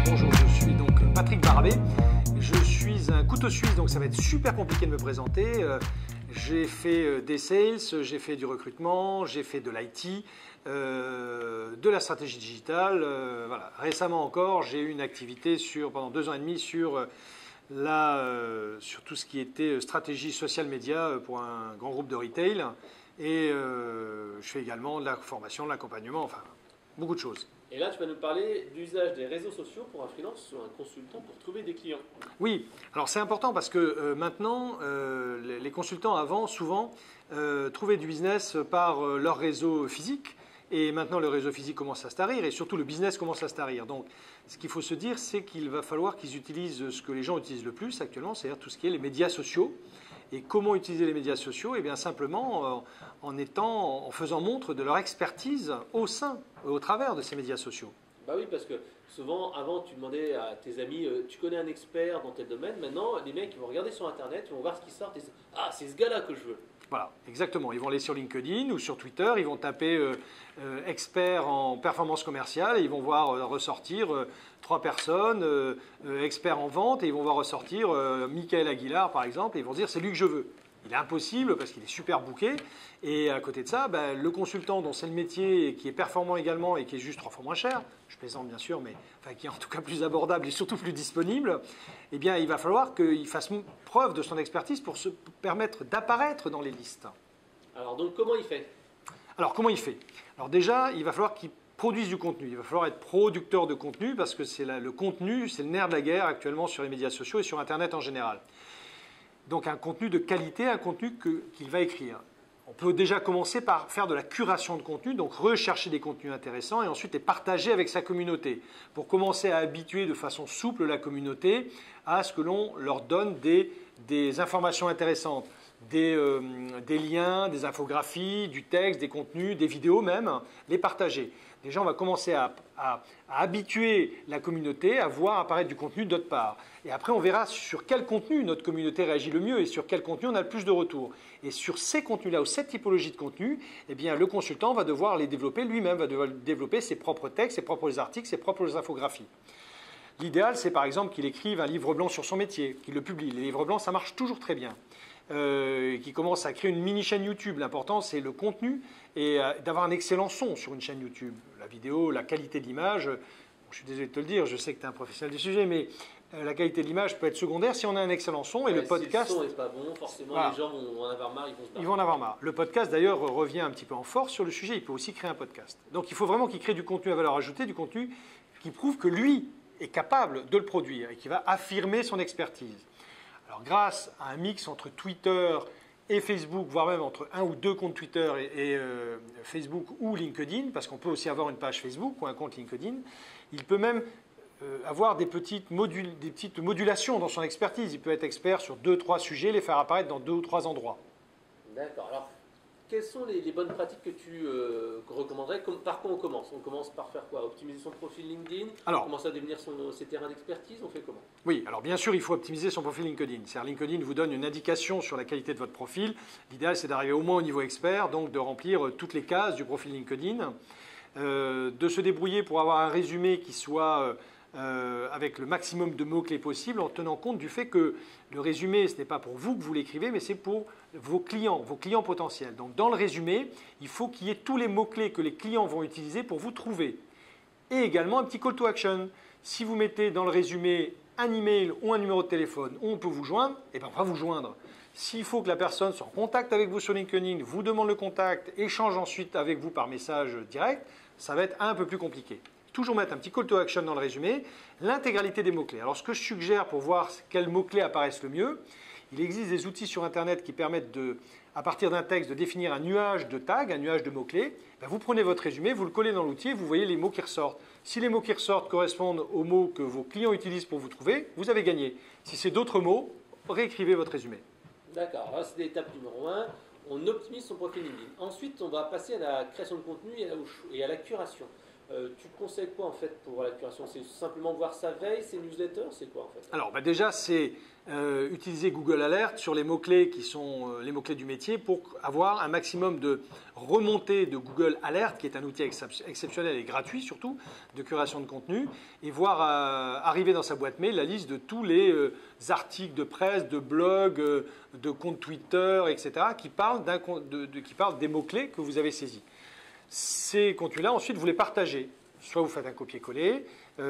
Bonjour, je suis donc Patrick Barbet. Je suis un couteau suisse, donc ça va être super compliqué de me présenter. J'ai fait des sales, j'ai fait du recrutement, j'ai fait de l'IT, de la stratégie digitale. Voilà. Récemment encore, j'ai eu une activité pendant 2 ans et demi sur tout ce qui était stratégie social média pour un grand groupe de retail. Et je fais également de la formation, de l'accompagnement, enfin beaucoup de choses. Et là, tu vas nous parler d'usage des réseaux sociaux pour un freelance ou un consultant pour trouver des clients. Oui, alors c'est important parce que maintenant, les consultants avant, souvent, trouvaient du business par leur réseau physique. Et maintenant, le réseau physique commence à se tarir et surtout le business commence à se tarir. Donc, ce qu'il faut se dire, c'est qu'il va falloir qu'ils utilisent ce que les gens utilisent le plus actuellement, c'est-à-dire tout ce qui est les médias sociaux. Et comment utiliser les médias sociaux? Eh bien, simplement en faisant montre de leur expertise au travers de ces médias sociaux. Bah oui, parce que souvent, avant, tu demandais à tes amis, tu connais un expert dans tel domaine. Maintenant, les mecs, ils vont regarder sur Internet, ils vont voir ce qui sort et ah, c'est ce gars-là que je veux. Voilà, exactement. Ils vont aller sur LinkedIn ou sur Twitter, ils vont taper expert en performance commerciale et ils vont voir ressortir 3 personnes, expert en vente, et ils vont voir ressortir Michael Aguilar par exemple, et ils vont se dire c'est lui que je veux. Il est impossible parce qu'il est super booké. Et à côté de ça, le consultant dont c'est le métier et qui est performant également et qui est juste 3 fois moins cher, je plaisante bien sûr, mais enfin, qui est en tout cas plus abordable et surtout plus disponible, eh bien il va falloir qu'il fasse preuve de son expertise pour se permettre d'apparaître dans les listes. Alors donc comment il fait? Alors comment il fait? Alors déjà, il va falloir qu'il produise du contenu. Il va falloir être producteur de contenu parce que le contenu, c'est le nerf de la guerre actuellement sur les médias sociaux et sur Internet en général. Donc un contenu de qualité, un contenu qu'il va écrire. On peut déjà commencer par faire de la curation de contenu, donc rechercher des contenus intéressants et ensuite les partager avec sa communauté pour commencer à habituer de façon souple la communauté à ce que l'on leur donne des informations intéressantes, des liens, des infographies, du texte, des contenus, des vidéos même, les partager. Déjà, on va commencer à habituer la communauté à voir apparaître du contenu d'autre part. Et après, on verra sur quel contenu notre communauté réagit le mieux et sur quel contenu on a le plus de retours. Et sur ces contenus-là ou cette typologie de contenu, eh bien, le consultant va devoir les développer lui-même, va devoir développer ses propres textes, ses propres articles, ses propres infographies. L'idéal, c'est par exemple qu'il écrive un livre blanc sur son métier, qu'il le publie. Les livres blancs, ça marche toujours très bien. Qui commence à créer une mini-chaîne YouTube. L'important, c'est le contenu et d'avoir un excellent son sur une chaîne YouTube. La vidéo, la qualité de l'image, je suis désolé de te le dire, je sais que tu es un professionnel du sujet, mais la qualité de l'image peut être secondaire si on a un excellent son. Et le podcast... Si le son n'est pas bon, forcément, voilà. Les gens vont en avoir marre, ils vont se barrer. Ils vont en avoir marre. Le podcast, d'ailleurs, revient un petit peu en force sur le sujet. Il peut aussi créer un podcast. Donc, il faut vraiment qu'il crée du contenu à valeur ajoutée, du contenu qui prouve que lui est capable de le produire et qui va affirmer son expertise. Alors, grâce à un mix entre Twitter et Facebook, voire même entre 1 ou 2 comptes Twitter et Facebook ou LinkedIn, parce qu'on peut aussi avoir une page Facebook ou un compte LinkedIn, il peut même avoir des petites modulations dans son expertise. Il peut être expert sur 2-3 sujets, les faire apparaître dans 2 ou 3 endroits. D'accord. Alors, quelles sont les bonnes pratiques que tu recommanderais? Par quoi on commence? On commence par faire quoi? Optimiser son profil LinkedIn? On commence à devenir ses terrains d'expertise? On fait comment? Oui, alors bien sûr, il faut optimiser son profil LinkedIn. C'est-à-dire LinkedIn vous donne une indication sur la qualité de votre profil. L'idéal, c'est d'arriver au moins au niveau expert, donc de remplir toutes les cases du profil LinkedIn, de se débrouiller pour avoir un résumé qui soit... avec le maximum de mots-clés possible, en tenant compte du fait que le résumé, ce n'est pas pour vous que vous l'écrivez, mais c'est pour vos clients potentiels. Donc dans le résumé, il faut qu'il y ait tous les mots-clés que les clients vont utiliser pour vous trouver. Et également un petit call to action. Si vous mettez dans le résumé un email ou un numéro de téléphone où on peut vous joindre, eh bien on va vous joindre. S'il faut que la personne soit en contact avec vous sur LinkedIn, vous demande le contact, échange ensuite avec vous par message direct, ça va être un peu plus compliqué. Toujours mettre un petit call to action dans le résumé, l'intégralité des mots-clés. Alors ce que je suggère pour voir quels mots-clés apparaissent le mieux, il existe des outils sur Internet qui permettent à partir d'un texte de définir un nuage de tags, un nuage de mots-clés. Vous prenez votre résumé, vous le collez dans l'outil et vous voyez les mots qui ressortent. Si les mots qui ressortent correspondent aux mots que vos clients utilisent pour vous trouver, vous avez gagné. Si c'est d'autres mots, réécrivez votre résumé. D'accord, alors c'est l'étape numéro 1. On optimise son profil LinkedIn. Ensuite, on va passer à la création de contenu et à la curation. Tu conseilles quoi en fait pour la curation? C'est simplement voir sa veille, ses newsletters, c'est quoi en fait? Alors déjà, c'est utiliser Google Alert sur les mots-clés qui sont les mots-clés du métier pour avoir un maximum de remontées de Google Alert, qui est un outil exceptionnel et gratuit surtout, de curation de contenu, et voir arriver dans sa boîte mail la liste de tous les articles de presse, de blogs, de comptes Twitter, etc., qui parlent des mots-clés que vous avez saisis. Ces contenus-là, ensuite, vous les partagez. Soit vous faites un copier-coller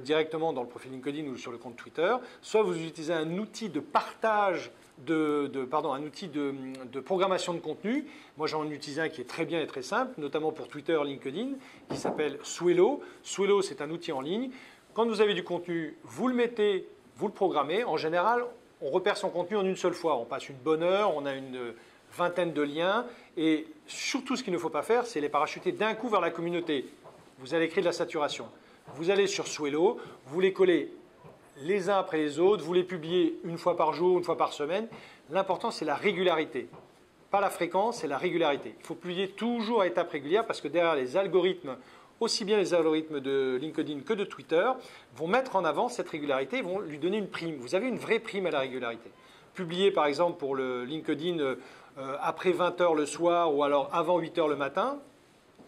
directement dans le profil LinkedIn ou sur le compte Twitter, soit vous utilisez un outil de partage, un outil de programmation de contenu. Moi, j'en utilise un qui est très bien et très simple, notamment pour Twitter, LinkedIn, qui s'appelle Swello. Swello, c'est un outil en ligne. Quand vous avez du contenu, vous le mettez, vous le programmez. En général, on repère son contenu en une seule fois. On passe une bonne heure, on a une vingtaine de liens. Et surtout, ce qu'il ne faut pas faire, c'est les parachuter d'un coup vers la communauté. Vous allez créer de la saturation. Vous allez sur Swello, vous les collez les uns après les autres, vous les publiez une fois par jour, une fois par semaine. L'important, c'est la régularité. Pas la fréquence, c'est la régularité. Il faut publier toujours à étapes régulières parce que derrière les algorithmes, aussi bien les algorithmes de LinkedIn que de Twitter, vont mettre en avant cette régularité et vont lui donner une prime. Vous avez une vraie prime à la régularité. Publier, par exemple, pour le LinkedIn après 20h le soir ou alors avant 8h le matin,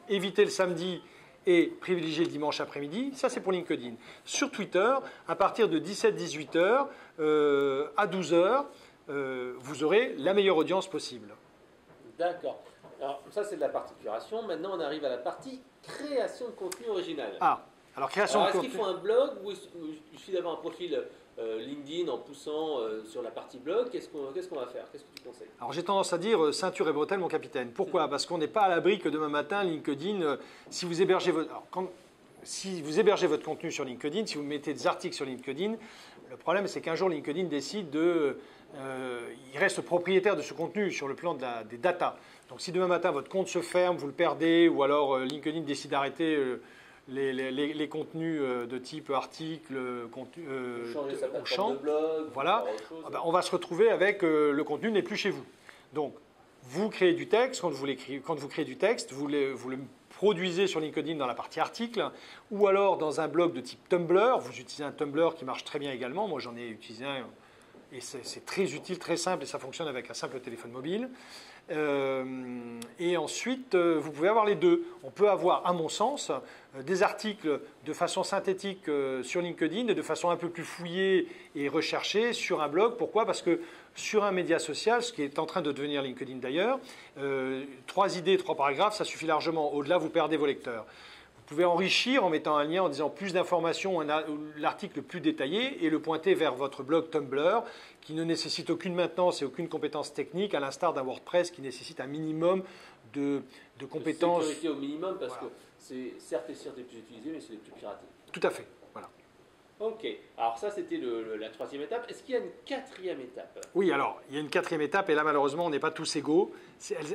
éviter le samedi et privilégier le dimanche après-midi, ça c'est pour LinkedIn. Sur Twitter, à partir de 17-18 heures à 12 heures, vous aurez la meilleure audience possible. D'accord. Alors ça c'est de la partie curation. Maintenant on arrive à la partie création de contenu original. Alors création de contenu. Est-ce qu'il faut un blog ou il suffit d'avoir un profil LinkedIn en poussant sur la partie blog? Qu'est-ce qu'on va faire? Qu'est-ce que tu conseilles? Alors j'ai tendance à dire ceinture et bretelles, mon capitaine. Pourquoi? Parce qu'on n'est pas à l'abri que demain matin, LinkedIn, si vous hébergez votre contenu sur LinkedIn, si vous mettez des articles sur LinkedIn, le problème c'est qu'un jour LinkedIn décide il reste propriétaire de ce contenu sur le plan des datas. Donc si demain matin votre compte se ferme, vous le perdez, ou alors LinkedIn décide d'arrêter les contenus de type article, changer sa plateforme de blog, voilà, on va se retrouver avec le contenu n'est plus chez vous. Donc, vous créez du texte, quand vous créez du texte, vous le produisez sur LinkedIn dans la partie article, ou alors dans un blog de type Tumblr. Vous utilisez un Tumblr qui marche très bien également. Moi, j'en ai utilisé un et c'est très utile, très simple, et ça fonctionne avec un simple téléphone mobile. Et ensuite, vous pouvez avoir les deux. On peut avoir, à mon sens, des articles de façon synthétique sur LinkedIn et de façon un peu plus fouillée et recherchée sur un blog. Pourquoi? Parce que sur un média social, ce qui est en train de devenir LinkedIn d'ailleurs, 3 idées, 3 paragraphes, ça suffit largement. Au-delà, vous perdez vos lecteurs. Vous pouvez enrichir en mettant un lien en disant plus d'informations, l'article plus détaillé, et le pointer vers votre blog Tumblr, qui ne nécessite aucune maintenance et aucune compétence technique, à l'instar d'un WordPress qui nécessite un minimum de compétences. De sécurité au minimum, parce que c'est certes les sites les plus utilisés, mais c'est les plus piratés. Tout à fait. Voilà. Ok, alors ça c'était la 3e étape. Est-ce qu'il y a une 4e étape? Oui, alors il y a une 4e étape, et là malheureusement on n'est pas tous égaux.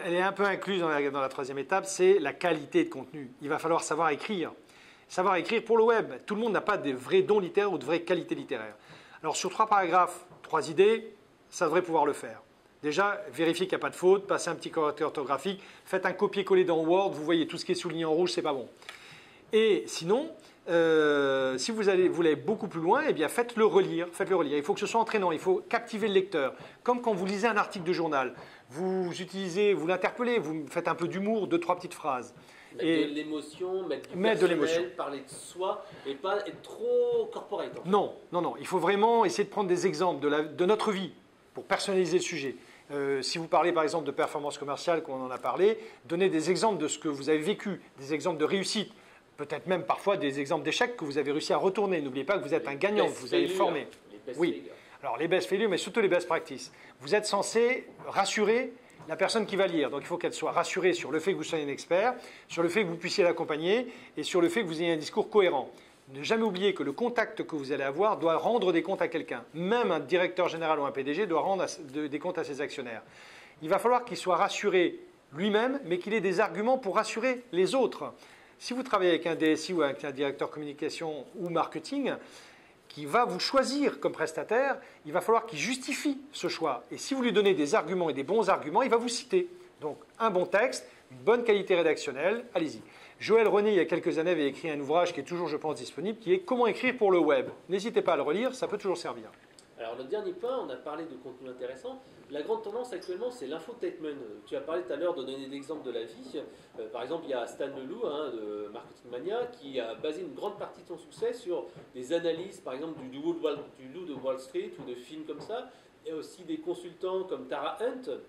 Elle est un peu incluse dans la 3e étape, c'est la qualité de contenu. Il va falloir savoir écrire. Savoir écrire pour le web. Tout le monde n'a pas de vrais dons littéraires ou de vraies qualités littéraires. Alors sur 3 paragraphes, 3 idées, ça devrait pouvoir le faire. Déjà, vérifiez qu'il n'y a pas de faute, passez un petit correcteur orthographique, faites un copier-coller dans Word, vous voyez tout ce qui est souligné en rouge, c'est pas bon. Et sinon, si vous voulez beaucoup plus loin, eh bien faites-le relire. Il faut que ce soit entraînant, il faut captiver le lecteur. Comme quand vous lisez un article de journal, vous l'interpellez, vous faites un peu d'humour, 2-3 petites phrases. Mettre de l'émotion, mettre du personnel, parler de soi et pas être trop corporate. En fait. Non, il faut vraiment essayer de prendre des exemples de notre vie pour personnaliser le sujet. Si vous parlez par exemple de performance commerciale, qu'on en a parlé, donnez des exemples de ce que vous avez vécu, des exemples de réussite. Peut-être même parfois des exemples d'échecs que vous avez réussi à retourner. N'oubliez pas que vous êtes un gagnant, que vous avez formé. Oui, alors les best failures, mais surtout les best practices. Vous êtes censé rassurer la personne qui va lire. Donc il faut qu'elle soit rassurée sur le fait que vous soyez un expert, sur le fait que vous puissiez l'accompagner et sur le fait que vous ayez un discours cohérent. Ne jamais oublier que le contact que vous allez avoir doit rendre des comptes à quelqu'un. Même un directeur général ou un PDG doit rendre des comptes à ses actionnaires. Il va falloir qu'il soit rassuré lui-même, mais qu'il ait des arguments pour rassurer les autres. Si vous travaillez avec un DSI ou avec un directeur communication ou marketing qui va vous choisir comme prestataire, il va falloir qu'il justifie ce choix. Et si vous lui donnez des arguments et des bons arguments, il va vous citer. Donc un bon texte, une bonne qualité rédactionnelle, allez-y. Joël René, il y a quelques années, avait écrit un ouvrage qui est toujours, je pense, disponible, qui est « Comment écrire pour le web ». N'hésitez pas à le relire, ça peut toujours servir. Alors, le dernier point, on a parlé de contenu intéressant. La grande tendance actuellement, c'est l'infotainment. Tu as parlé tout à l'heure de donner l'exemple de la vie. Par exemple, il y a Stan Leloup de Marketing Mania qui a basé une grande partie de son succès sur des analyses, par exemple, du loup de Wall Street ou de films comme ça. Et aussi des consultants comme Tara Hunt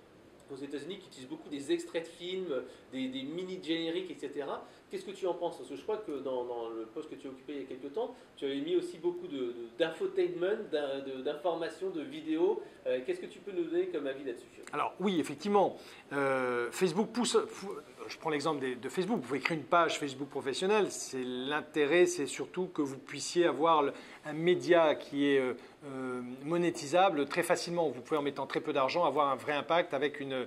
aux États-Unis qui utilisent beaucoup des extraits de films, des mini-génériques, etc. Qu'est-ce que tu en penses? Parce que je crois que dans le poste que tu as occupé il y a quelques temps, tu avais mis aussi beaucoup d'infotainment, d'informations, de vidéos. Qu'est-ce que tu peux nous donner comme avis là-dessus? Alors oui, effectivement, Facebook pousse, je prends l'exemple de Facebook, vous pouvez créer une page Facebook professionnelle, l'intérêt c'est surtout que vous puissiez avoir un média qui est monétisable très facilement. Vous pouvez en mettant très peu d'argent avoir un vrai impact avec une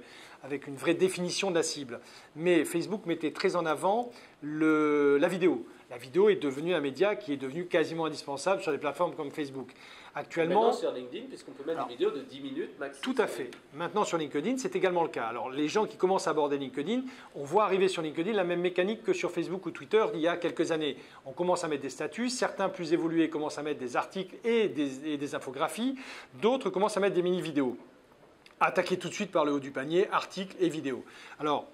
vraie définition de la cible. Mais Facebook mettait très en avant la vidéo. La vidéo est devenue un média qui est devenu quasiment indispensable sur des plateformes comme Facebook. Actuellement, maintenant sur LinkedIn, puisqu'on peut mettre des vidéos de 10 minutes maximum. Tout à fait. Maintenant sur LinkedIn, c'est également le cas. Alors les gens qui commencent à aborder LinkedIn, on voit arriver sur LinkedIn la même mécanique que sur Facebook ou Twitter il y a quelques années. On commence à mettre des statuts, certains plus évolués commencent à mettre des articles et des infographies, d'autres commencent à mettre des mini-vidéos. Attaquer tout de suite par le haut du panier, articles et vidéos. Alors,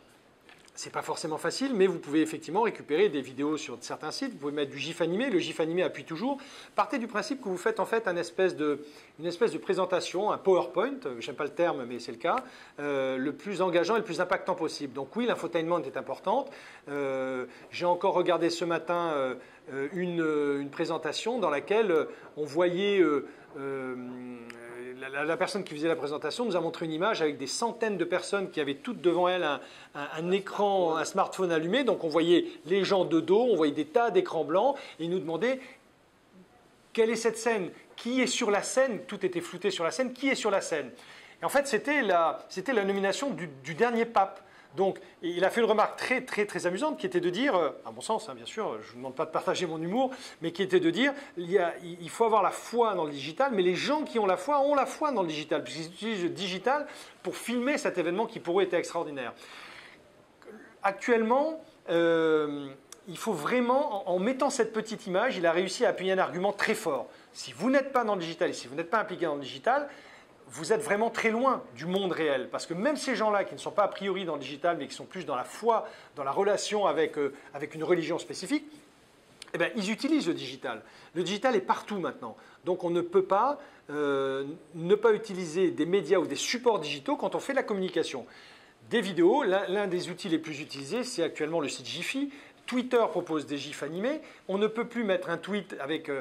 ce n'est pas forcément facile, mais vous pouvez effectivement récupérer des vidéos sur certains sites. Vous pouvez mettre du GIF animé. Le GIF animé appuie toujours. Partez du principe que vous faites en fait une espèce de présentation, un PowerPoint, je n'aime pas le terme, mais c'est le cas, le plus engageant et le plus impactant possible. Donc oui, l'infotainment est importante. J'ai encore regardé ce matin une présentation dans laquelle on voyait... La personne qui faisait la présentation nous a montré une image avec des centaines de personnes qui avaient toutes devant elles un écran, un smartphone allumé. Donc on voyait les gens de dos, on voyait des tas d'écrans blancs et ils nous demandaient quelle est cette scène, qui est sur la scène, tout était flouté sur la scène, qui est sur la scène. Et en fait c'était la nomination du dernier pape. Donc, il a fait une remarque très amusante qui était de dire, à mon sens, hein, bien sûr, je ne vous demande pas de partager mon humour, mais qui était de dire, il faut avoir la foi dans le digital, mais les gens qui ont la foi dans le digital, puisqu'ils utilisent le digital pour filmer cet événement qui pour eux était extraordinaire. Actuellement, il faut vraiment, en mettant cette petite image, il a réussi à appuyer un argument très fort. Si vous n'êtes pas dans le digital et si vous n'êtes pas impliqué dans le digital, vous êtes vraiment très loin du monde réel. Parce que même ces gens-là qui ne sont pas a priori dans le digital, mais qui sont plus dans la foi, dans la relation avec une religion spécifique, eh bien, ils utilisent le digital. Le digital est partout maintenant. Donc on ne peut pas ne pas utiliser des médias ou des supports digitaux quand on fait de la communication. Des vidéos, l'un des outils les plus utilisés, c'est actuellement le site Giphy. Twitter propose des gifs animés. On ne peut plus mettre un tweet avec...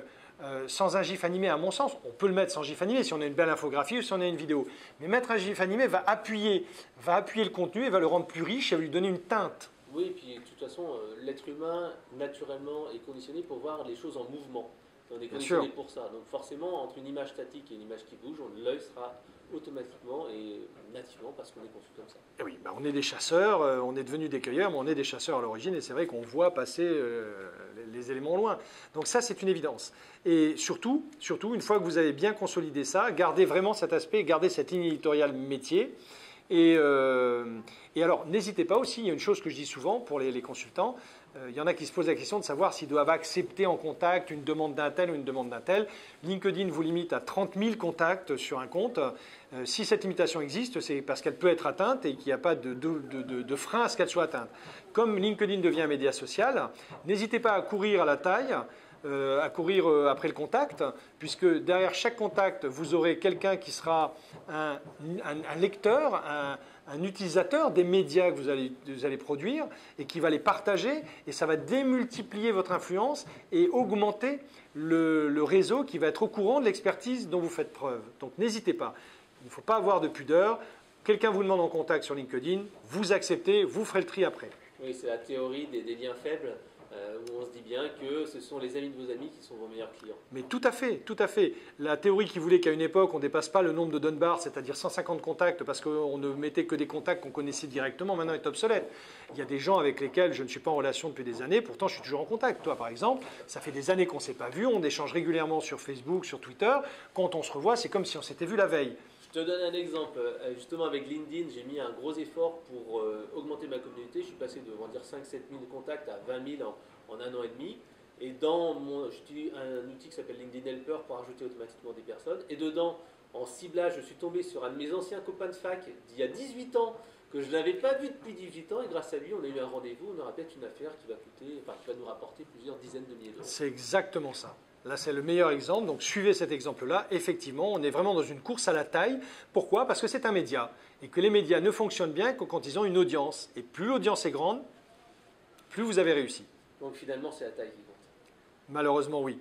sans un GIF animé, à mon sens, on peut le mettre sans GIF animé si on a une belle infographie ou si on a une vidéo. Mais mettre un GIF animé va appuyer le contenu et va le rendre plus riche et va lui donner une teinte. Oui, et puis de toute façon, l'être humain, naturellement, est conditionné pour voir les choses en mouvement. On est conditionné pour ça. Donc forcément, entre une image statique et une image qui bouge, l'œil sera automatiquement et nativement parce qu'on est conçu comme ça. Et oui, on est des chasseurs, on est devenus des cueilleurs, mais on est des chasseurs à l'origine et c'est vrai qu'on voit passer les éléments loin. Donc ça, c'est une évidence. Et surtout, une fois que vous avez bien consolidé ça, gardez vraiment cet aspect, gardez cette ligne éditoriale métier. Et alors, n'hésitez pas aussi, il y a une chose que je dis souvent pour les consultants, il y en a qui se posent la question de savoir s'ils doivent accepter en contact une demande d'un tel ou une demande d'un tel. LinkedIn vous limite à 30 000 contacts sur un compte. Si cette limitation existe, c'est parce qu'elle peut être atteinte et qu'il n'y a pas de frein à ce qu'elle soit atteinte. Comme LinkedIn devient un média social, n'hésitez pas à courir à la taille, à courir après le contact, puisque derrière chaque contact, vous aurez quelqu'un qui sera un lecteur, un utilisateur des médias que vous allez produire et qui va les partager, et ça va démultiplier votre influence et augmenter le réseau qui va être au courant de l'expertise dont vous faites preuve. Donc n'hésitez pas, il ne faut pas avoir de pudeur. Quelqu'un vous demande en contact sur LinkedIn, vous acceptez, vous ferez le tri après. Oui, c'est la théorie des liens faibles. Où on se dit bien que ce sont les amis de vos amis qui sont vos meilleurs clients. Mais tout à fait, tout à fait. La théorie qui voulait qu'à une époque, on ne dépasse pas le nombre de Dunbar, c'est-à-dire 150 contacts, parce qu'on ne mettait que des contacts qu'on connaissait directement, maintenant est obsolète. Il y a des gens avec lesquels je ne suis pas en relation depuis des années, pourtant je suis toujours en contact. Toi, par exemple, ça fait des années qu'on ne s'est pas vu, on échange régulièrement sur Facebook, sur Twitter. Quand on se revoit, c'est comme si on s'était vu la veille. Je te donne un exemple. Justement, avec LinkedIn, j'ai mis un gros effort pour augmenter ma communauté. Je suis passé de, on va dire, 5-7 000 contacts à 20 000 en un an et demi. Et j'utilise un outil qui s'appelle LinkedIn Helper pour ajouter automatiquement des personnes. Et dedans, en ciblage, je suis tombé sur un de mes anciens copains de fac d'il y a 18 ans que je n'avais pas vu depuis 18 ans. Et grâce à lui, on a eu un rendez-vous. On aura peut-être une affaire qui va nous rapporter plusieurs dizaines de milliers d'euros. C'est exactement ça. Là, c'est le meilleur exemple. Donc, suivez cet exemple-là. Effectivement, on est vraiment dans une course à la taille. Pourquoi? Parce que c'est un média. Et que les médias ne fonctionnent bien que quand ils ont une audience. Et plus l'audience est grande, plus vous avez réussi. Donc, finalement, c'est la taille qui compte. Malheureusement, oui.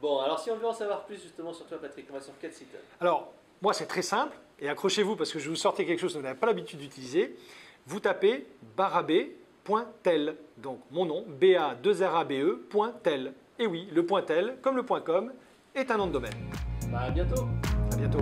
Bon, alors si on veut en savoir plus justement sur toi, Patrick, on va sur quel site? Alors, moi, c'est très simple. Et accrochez-vous parce que je vais vous sortir quelque chose que vous n'avez pas l'habitude d'utiliser. Vous tapez barabé.tel. Donc, mon nom, ba2rabe.tel. Et oui, le .tel, comme le .com, est un nom de domaine. Bah, à bientôt. À bientôt.